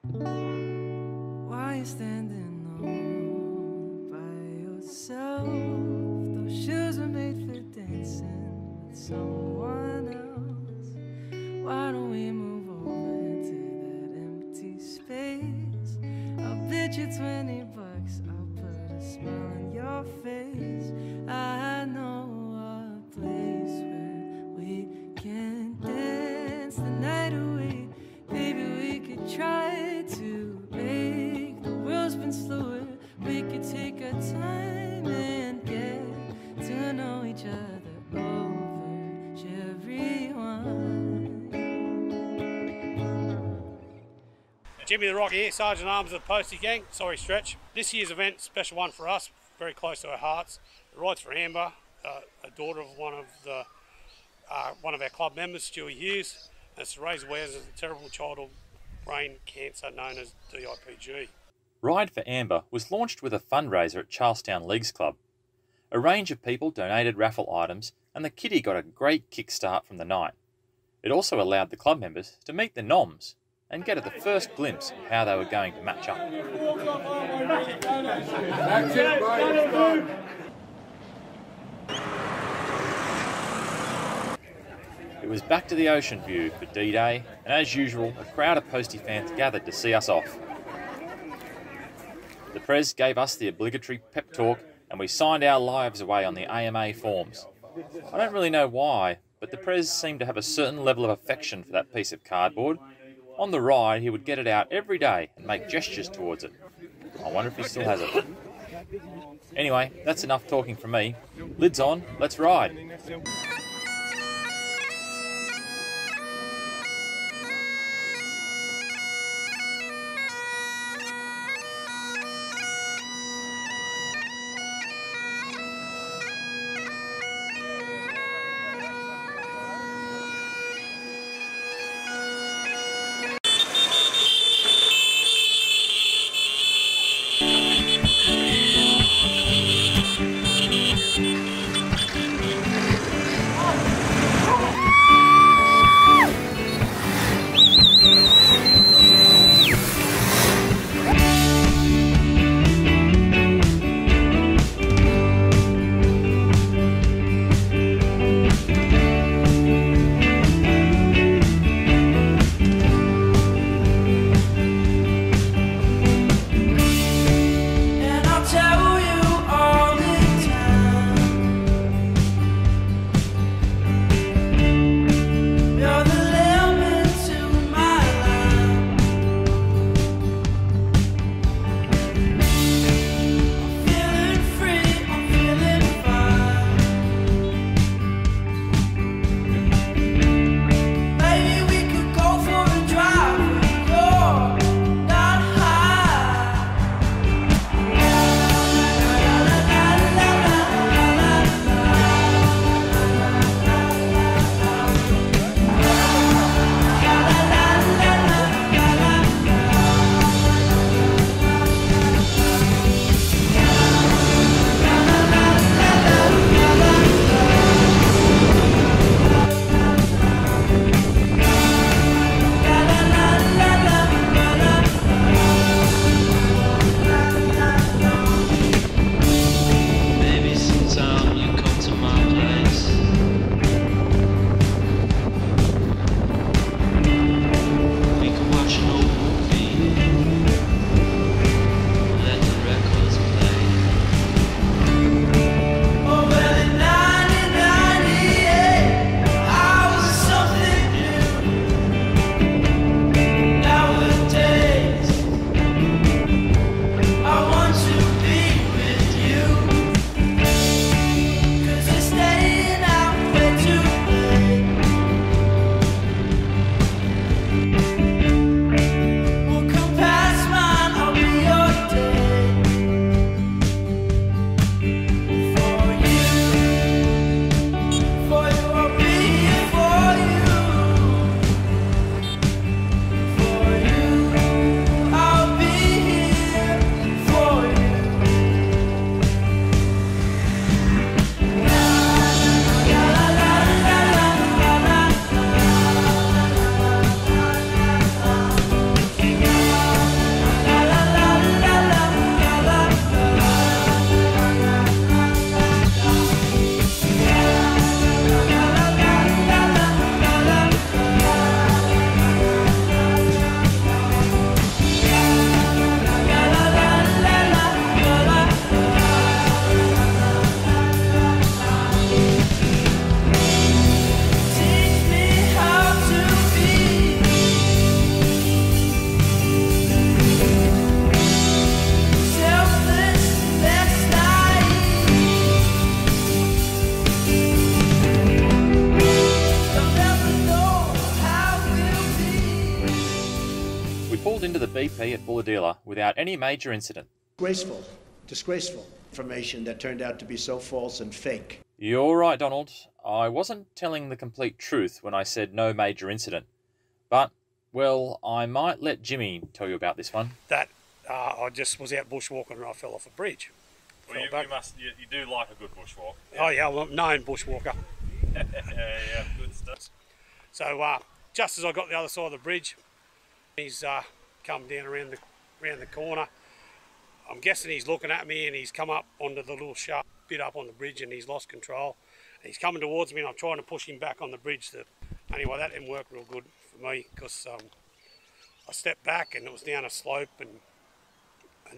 Why you standing all by yourself? Those shoes were made for dancing with someone else. Why don't we move over to that empty space? I'll bet you $20, I'll put a smile on your face. I know a place where we can dance the night away. Maybe we could try to make the world spin slower. We could take our time and get to know each other over cherry wine. Jimmy the Rock here, Sergeant Arms of the Postie Gang. Sorry, Stretch. This year's event, special one for us, very close to our hearts. The ride's for Amber, a daughter of one of our club members, Stewie Hughes. And it's to raise awareness of the terrible childhood brain cancer known as DIPG. Ride for Amber was launched with a fundraiser at Charlestown Leagues Club. A range of people donated raffle items and the kitty got a great kickstart from the night. It also allowed the club members to meet the noms and get at the first glimpse of how they were going to match up. It was back to the ocean view for D-Day, and as usual, a crowd of Postie fans gathered to see us off. The Prez gave us the obligatory pep talk, and we signed our lives away on the AMA forms. I don't really know why, but the Prez seemed to have a certain level of affection for that piece of cardboard. On the ride, he would get it out every day and make gestures towards it. I wonder if he still has it. Anyway, that's enough talking from me. Lids on, let's ride. We pulled into the BP at Bulahdelah without any major incident. Disgraceful information that turned out to be so false and fake. You're right, Donald. I wasn't telling the complete truth when I said no major incident. But, well, I might let Jimmy tell you about this one. That I just was out bushwalking and I fell off a bridge. Well, you do like a good bushwalk. Yeah. Oh yeah, I'm a known bushwalker. yeah, good stuff. So just as I got the other side of the bridge, he's come down around the corner. I'm guessing he's looking at me and he's come up onto the little sharp bit up on the bridge and he's lost control. And he's coming towards me and I'm trying to push him back on the bridge. Anyway, that didn't work real good for me because I stepped back and it was down a slope and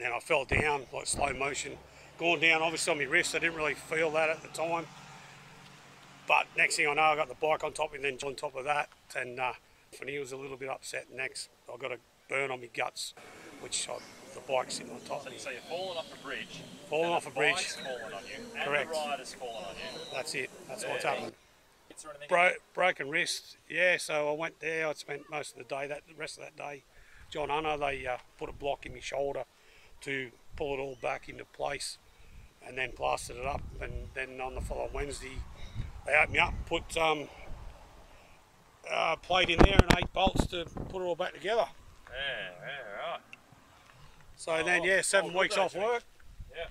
then I fell down like slow motion. Going down obviously on my wrist, I didn't really feel that at the time. But next thing I know, I got the bike on top and then on top of that. And he was a little bit upset next. I got a burn on my guts, which the bike's sitting on top of me. So you're falling off a bridge. Falling off a bridge. Bike's falling on you. Correct. And the rider's falling on you. That's it. That's what's happened. Broken wrist. Yeah, so I went there. I spent most of the day, the rest of that day. John Hunter, they put a block in my shoulder to pull it all back into place and then plastered it up. And then on the following Wednesday, they opened me up, put plate in there and 8 bolts to put it all back together. Yeah, right. So then, yeah, 7 weeks off work. Yeah.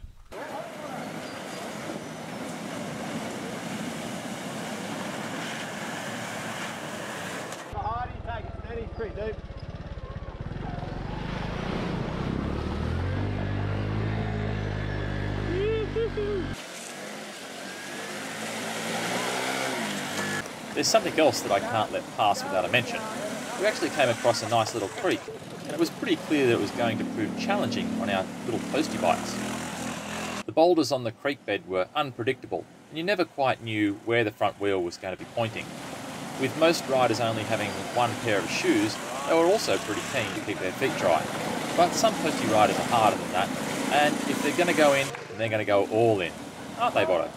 How hard do you take it? Steady, pretty deep. There's something else that I can't let pass without a mention. We actually came across a nice little creek, and it was pretty clear that it was going to prove challenging on our little postie bikes. The boulders on the creek bed were unpredictable, and you never quite knew where the front wheel was going to be pointing. With most riders only having one pair of shoes, they were also pretty keen to keep their feet dry. But some postie riders are harder than that, and if they're going to go in, then they're going to go all in. Aren't they, Bodo?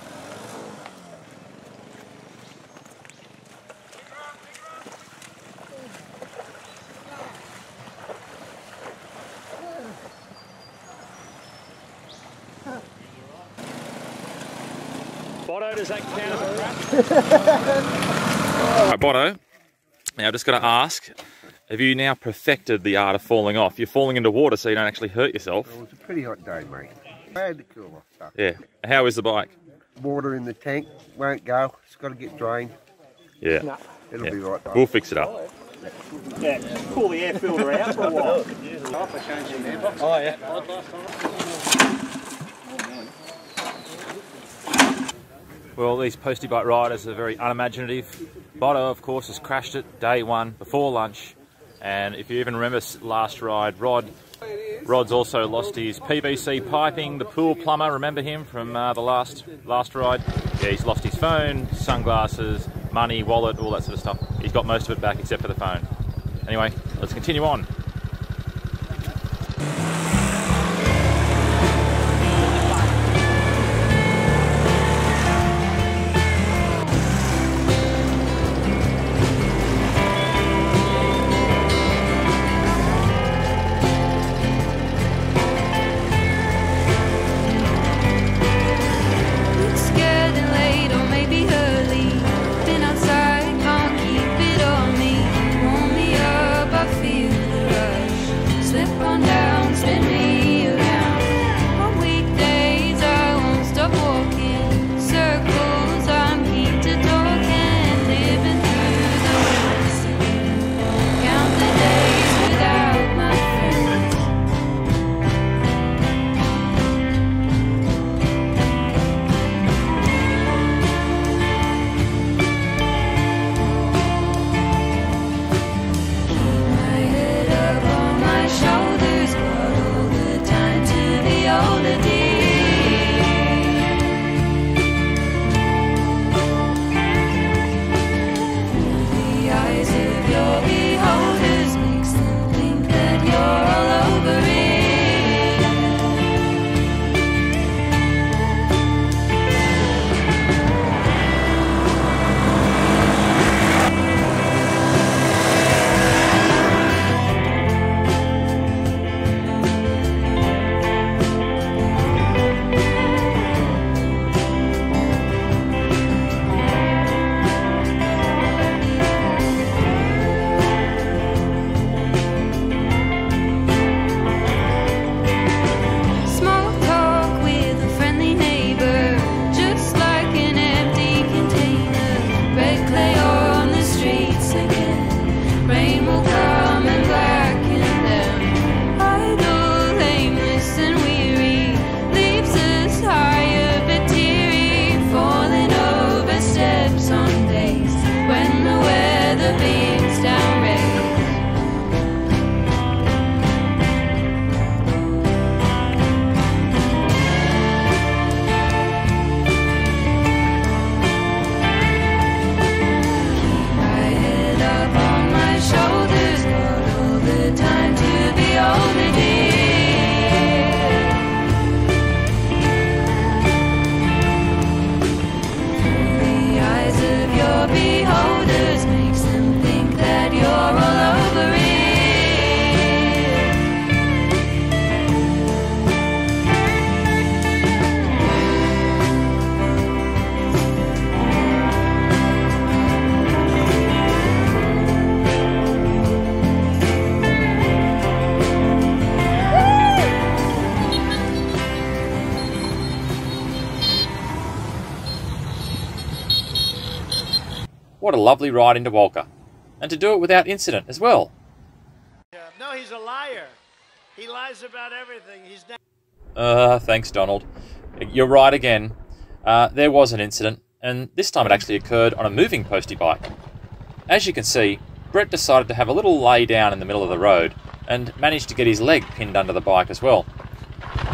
Bodo, does that count as a crash? Right, Bodo, now I've just got to ask, have you now perfected the art of falling off? You're falling into water so you don't actually hurt yourself. Well, it's a pretty hot day, mate. I had the cooler stuff. Yeah. How is the bike? Water in the tank, won't go. It's got to get drained. Yeah. No. It'll be right. We'll fix it up. Yeah, pull the air filter out for a while. Oh, yeah. Well, these postie bike riders are very unimaginative. Bodo, of course, has crashed it day one before lunch. And if you even remember last ride, Rod's also lost his PVC piping, the pool plumber, remember him from the last ride? Yeah, he's lost his phone, sunglasses, money, wallet, all that sort of stuff. He's got most of it back except for the phone. Anyway, let's continue on. What a lovely ride into Walker. And to do it without incident as well. No, he's a liar. He lies about everything. He's not. Thanks, Donald. You're right again. There was an incident, and this time it actually occurred on a moving postie bike. As you can see, Brett decided to have a little lay down in the middle of the road and managed to get his leg pinned under the bike as well.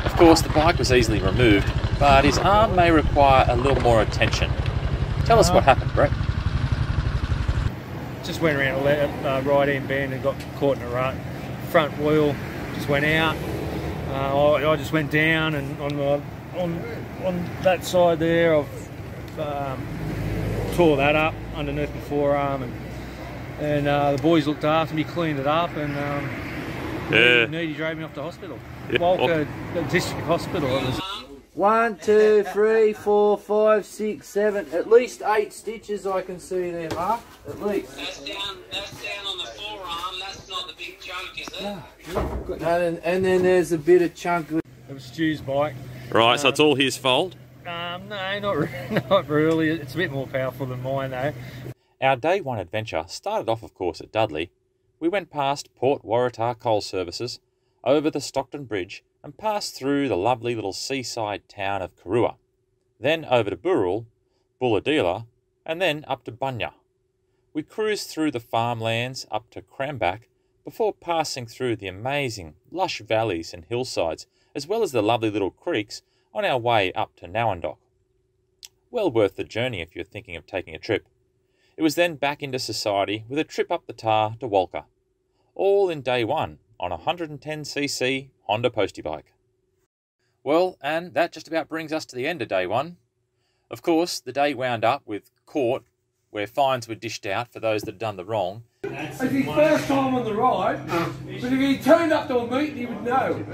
Of course, the bike was easily removed, but his arm may require a little more attention. Tell us what happened, Brett. Just went around a right-hand bend and got caught in a rut. Front wheel just went out. I just went down, and on that side there, I've tore that up underneath my forearm, and the boys looked after me, cleaned it up, and he drove me off to hospital. Walker District Hospital. It was 1, 2, 3, 4, 5, 6, 7, at least 8 stitches I can see there, Mark. At least. That's down on the forearm. That's not the big chunk, is it? No, and then there's a bit of chunk. It was Stu's bike. Right, so it's all his fault? No, not really. It's a bit more powerful than mine, though. Our day one adventure started off, of course, at Dudley. We went past Port Waratah Coal Services, over the Stockton Bridge, and passed through the lovely little seaside town of Karua, then over to Burrell, Bulladila, and then up to Bunya. We cruised through the farmlands up to Cramback before passing through the amazing lush valleys and hillsides, as well as the lovely little creeks on our way up to Nowandock. Well worth the journey if you're thinking of taking a trip. It was then back into society with a trip up the Tar to Walker, all in day one on a 110cc Honda Postie bike. Well, and that just about brings us to the end of day one. Of course, the day wound up with court, where fines were dished out for those that had done the wrong. It's his first time on the ride, but if he turned up to a meeting, he would know.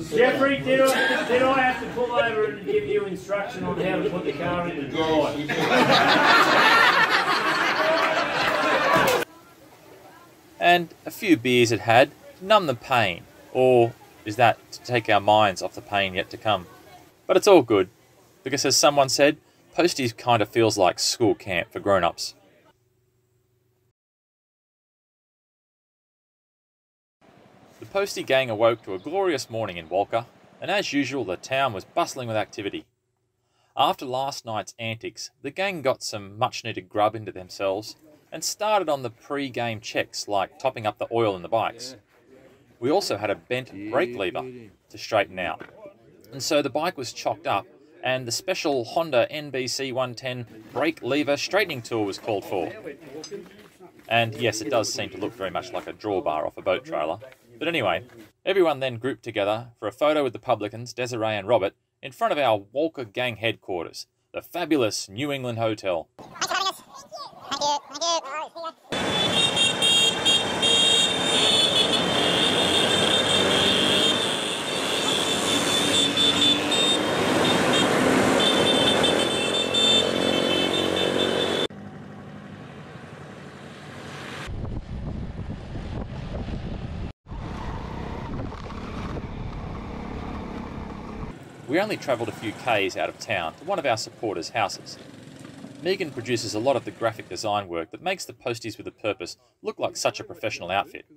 Jeffrey, did I have to pull over and give you instruction on how to put the car in the drive? And a few beers it had to numb the pain, or is that to take our minds off the pain yet to come? But it's all good, because as someone said, Posties kind of feels like school camp for grown-ups. The Postie Gang awoke to a glorious morning in Walker, and as usual the town was bustling with activity. After last night's antics, the gang got some much-needed grub into themselves and started on the pre-game checks like topping up the oil in the bikes. We also had a bent brake lever to straighten out, and so the bike was chocked up and the special Honda NBC 110 brake lever straightening tool was called for. And yes, it does seem to look very much like a drawbar off a boat trailer. But anyway, everyone then grouped together for a photo with the publicans, Desiree and Robert, in front of our Walker Gang headquarters, the fabulous New England Hotel. We only travelled a few k's out of town to one of our supporters' houses. Megan produces a lot of the graphic design work that makes the Posties with a Purpose look like such a professional outfit.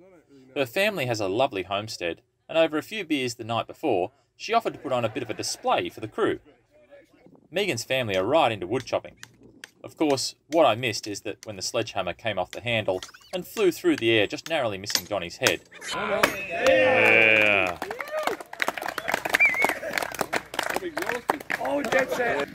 Her family has a lovely homestead, and over a few beers the night before, she offered to put on a bit of a display for the crew. Megan's family are right into wood chopping. Of course, what I missed is that when the sledgehammer came off the handle and flew through the air, just narrowly missing Donnie's head. Yeah. Oh, that's it.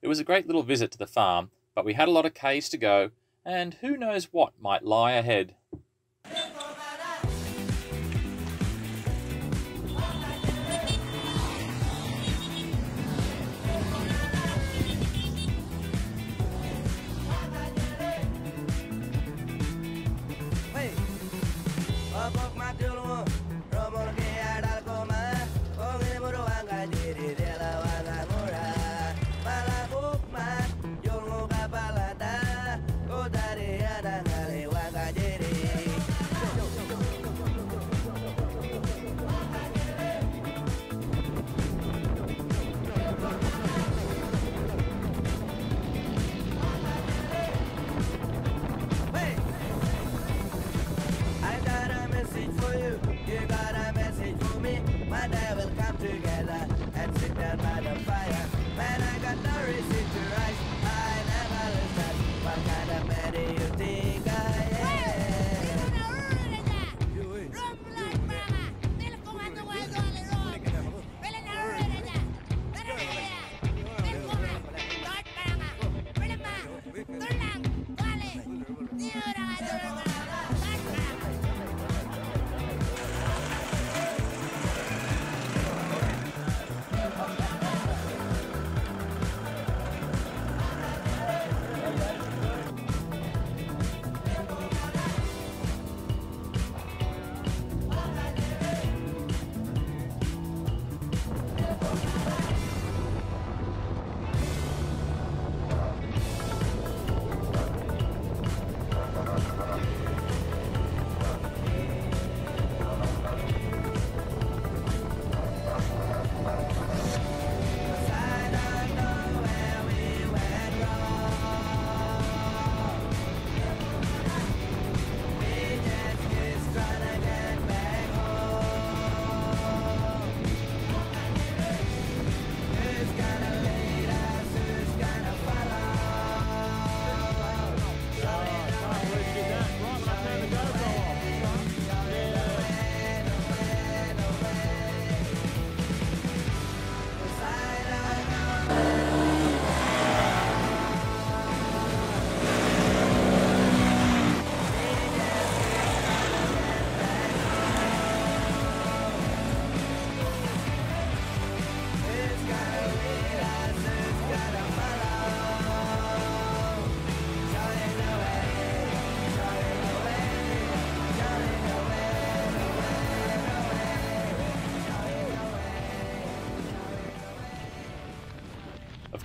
It was a great little visit to the farm, but we had a lot of k's to go, and who knows what might lie ahead.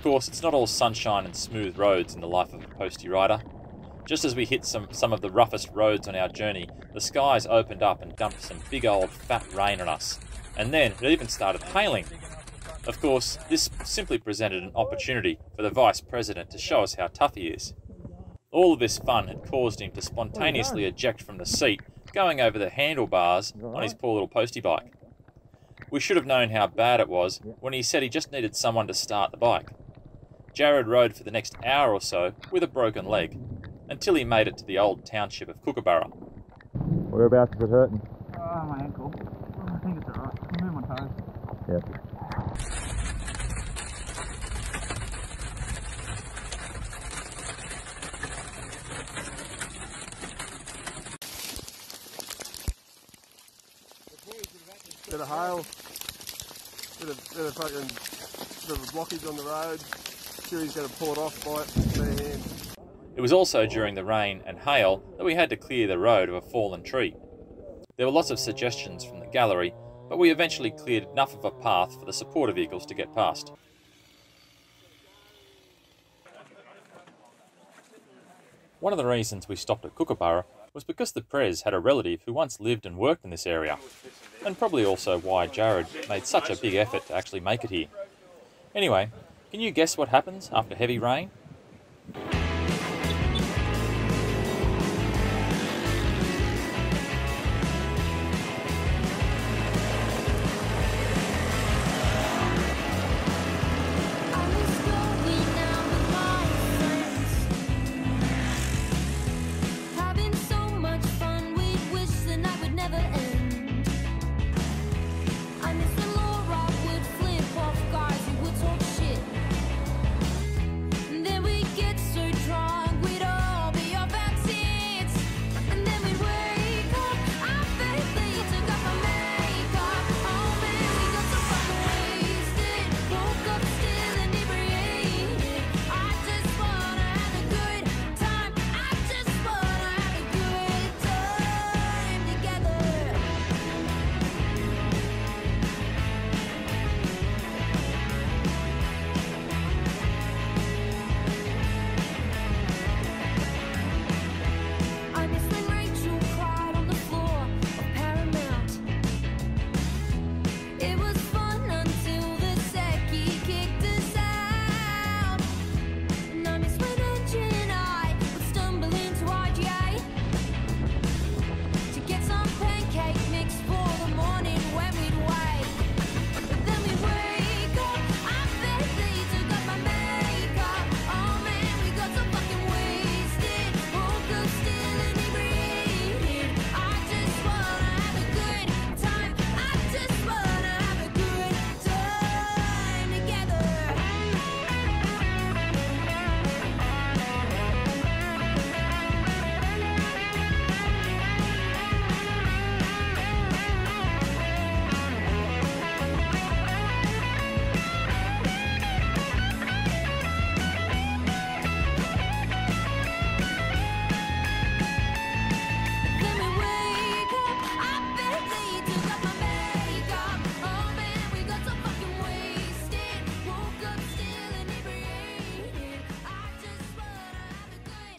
Of course, it's not all sunshine and smooth roads in the life of a postie rider. Just as we hit some of the roughest roads on our journey, the skies opened up and dumped some big old fat rain on us. And then it even started hailing. Of course, this simply presented an opportunity for the Vice President to show us how tough he is. All of this fun had caused him to spontaneously eject from the seat, going over the handlebars on his poor little postie bike. We should have known how bad it was when he said he just needed someone to start the bike. Jared rode for the next hour or so with a broken leg, until he made it to the old township of Kookaburra. Whereabouts is it hurting? Oh, my ankle. I think it's alright. I can move my toes. Yeah. Bit of hail, bit of blockage on the road. Sure, he's going to pull it off by bare hand. It was also during the rain and hail that we had to clear the road of a fallen tree. There were lots of suggestions from the gallery, but we eventually cleared enough of a path for the supporter vehicles to get past. One of the reasons we stopped at Kookaburra was because the Prez had a relative who once lived and worked in this area, and probably also why Jared made such a big effort to actually make it here. Anyway, can you guess what happens after heavy rain?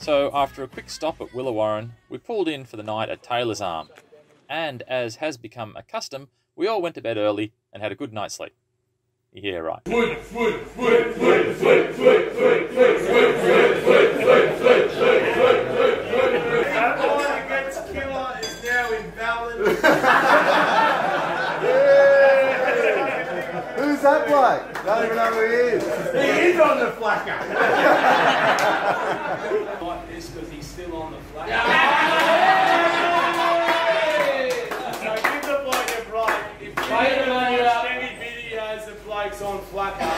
So after a quick stop at Willawarren, we pulled in for the night at Taylor's Arm. And as has become a custom, we all went to bed early and had a good night's sleep. Yeah, right. Who's that bloke? Don't even know who he is. He is on the flacker. Like this because he's still on the flag. So give the bloke a break. If you watch any videos of blokes on flacker,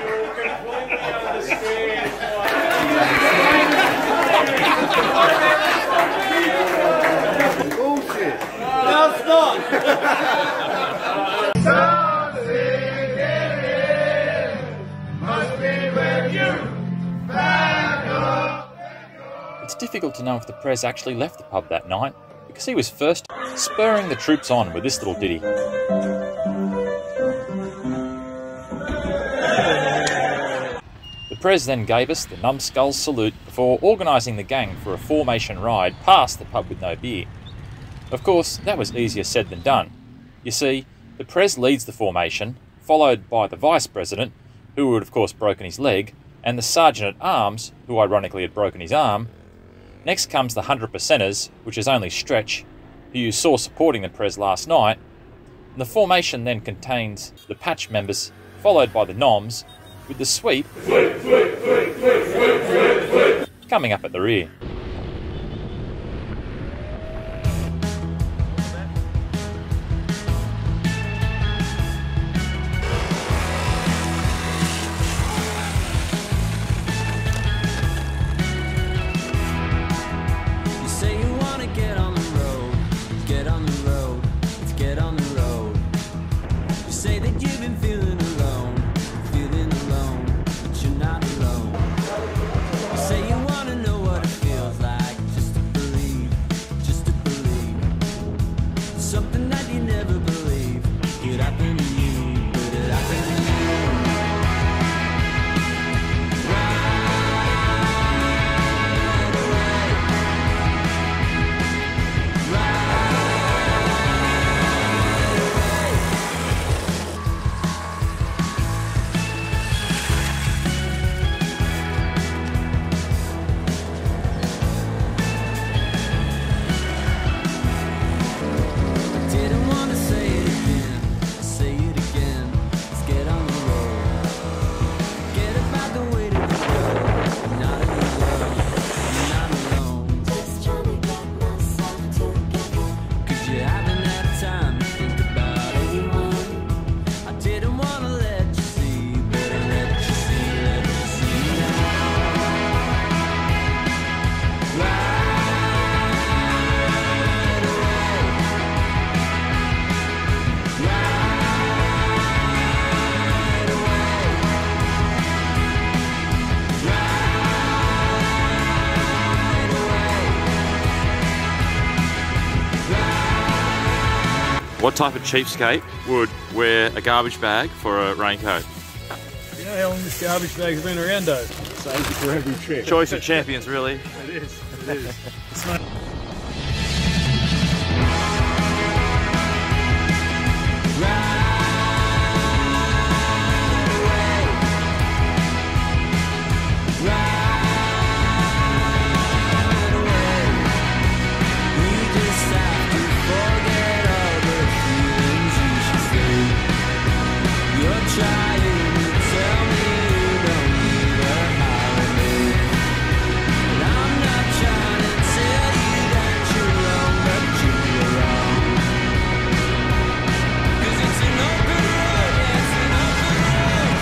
you will completely understand why. Bullshit. No, it's not. It's difficult to know if the Prez actually left the pub that night, because he was first spurring the troops on with this little ditty. Prez then gave us the numbskull salute before organising the gang for a formation ride past the pub with no beer. Of course, that was easier said than done. You see, the Prez leads the formation, followed by the Vice President, who had of course broken his leg, and the Sergeant-at-Arms, who ironically had broken his arm. Next comes the 100%ers, which is only Stretch, who you saw supporting the Prez last night. And the formation then contains the Patch members, followed by the Noms, with the sweep coming up at the rear. You say you wanna get on the road, get on the road, let's get on the road. You say that you've been feeling alone, but you're not alone. You say you wanna know what it feels like, just to believe, something that you never believed could happen to you, but it happened to you. Didn't wanna say it again, say it again. Let's get on the road. Forget about the weight of the road. You're not alone, you're not alone. Just trying to get myself together. 'Cause you haven't had time to think about anyone. I didn't wanna let you see, but I let you see now. What type of cheapskate would wear a garbage bag for a raincoat? You know how long this garbage bag's been around, though? Saves you for every trip. Choice of champions, really. It is. Trying to tell me you don't need a holiday. And I'm not trying to tell you that you're wrong, but you're wrong. 'Cause it's an open road, yeah, it's an open road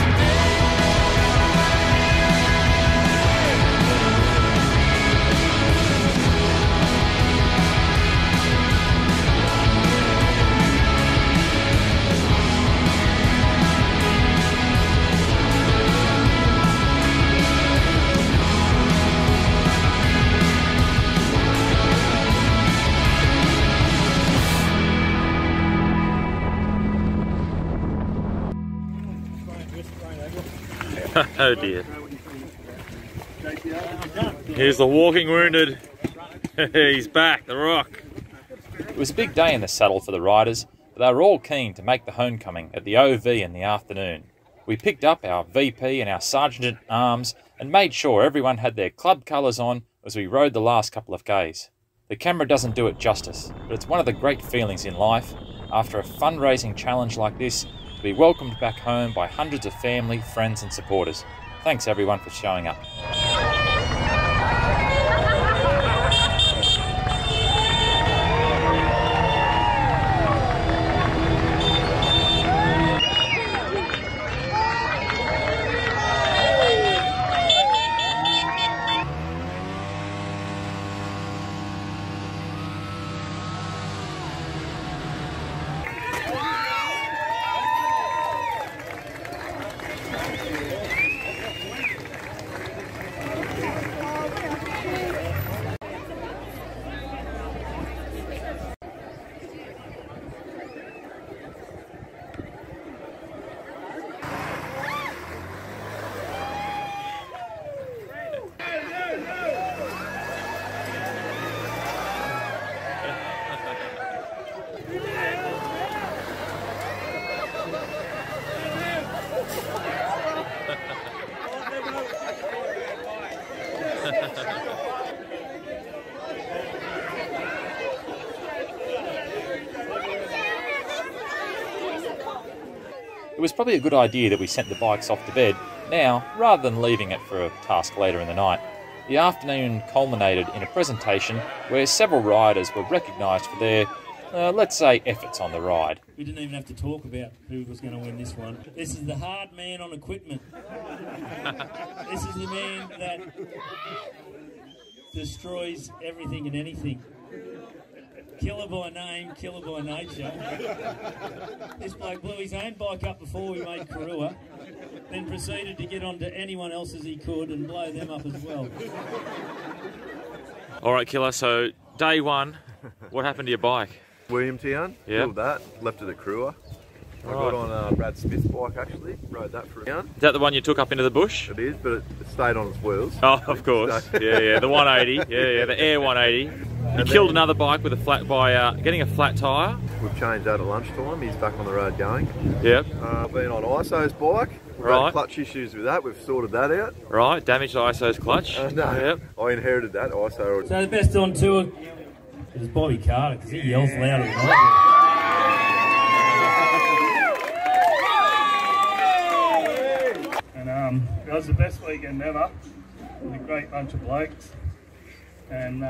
Oh dear. Here's the walking wounded. He's back, the Rock. It was a big day in the saddle for the riders, but they were all keen to make the homecoming at the OV in the afternoon. We picked up our VP and our Sergeant-at-Arms and made sure everyone had their club colours on as we rode the last couple of Ks. The camera doesn't do it justice, but it's one of the great feelings in life, after a fundraising challenge like this, to be welcomed back home by hundreds of family, friends and supporters. Thanks everyone for showing up. It was probably a good idea that we sent the bikes off to bed now, rather than leaving it for a task later in the night. The afternoon culminated in a presentation where several riders were recognised for their, let's say, efforts on the ride. We didn't even have to talk about who was going to win this one. This is the hard man on equipment. This is the man that destroys everything and anything. Killer by name, killer by nature. This bloke blew his own bike up before we made Karua, then proceeded to get onto anyone else's he could and blow them up as well. All right, Killer, so day one, what happened to your bike? Williamtown, killed that, left it at Karua. I got on Brad Smith's bike actually, rode that for a town. Is that the one you took up into the bush? It is, but it stayed on its wheels. Oh, of course. Yeah, the 180. Yeah, the Air 180. You killed another bike with a flat by getting a flat tyre. We've changed that at lunchtime. He's back on the road going. Yep. Been on ISO's bike. We've had clutch issues with that. We've sorted that out. Right, damaged ISO's clutch. No, yep. I inherited that ISO. So the best on tour is Bobby Carter because he yells louder than I do. And it was the best weekend ever. With a great bunch of blokes. And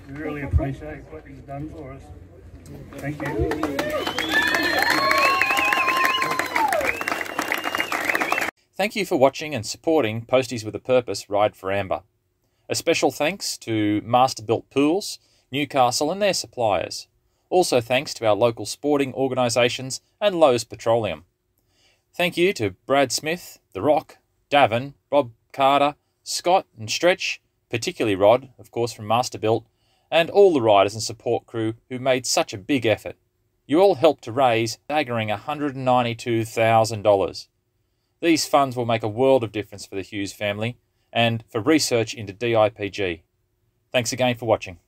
we really appreciate what he's done for us. Thank you. Thank you for watching and supporting Posties with a Purpose Ride for Amber. A special thanks to Masterbuilt Pools, Newcastle and their suppliers. Also thanks to our local sporting organisations and Lowe's Petroleum. Thank you to Brad Smith, The Rock, Davin, Bob Carter, Scott and Stretch, particularly Rod, of course, from Masterbuilt, and all the riders and support crew who made such a big effort. You all helped to raise a staggering $192,000. These funds will make a world of difference for the Hughes family and for research into DIPG. Thanks again for watching.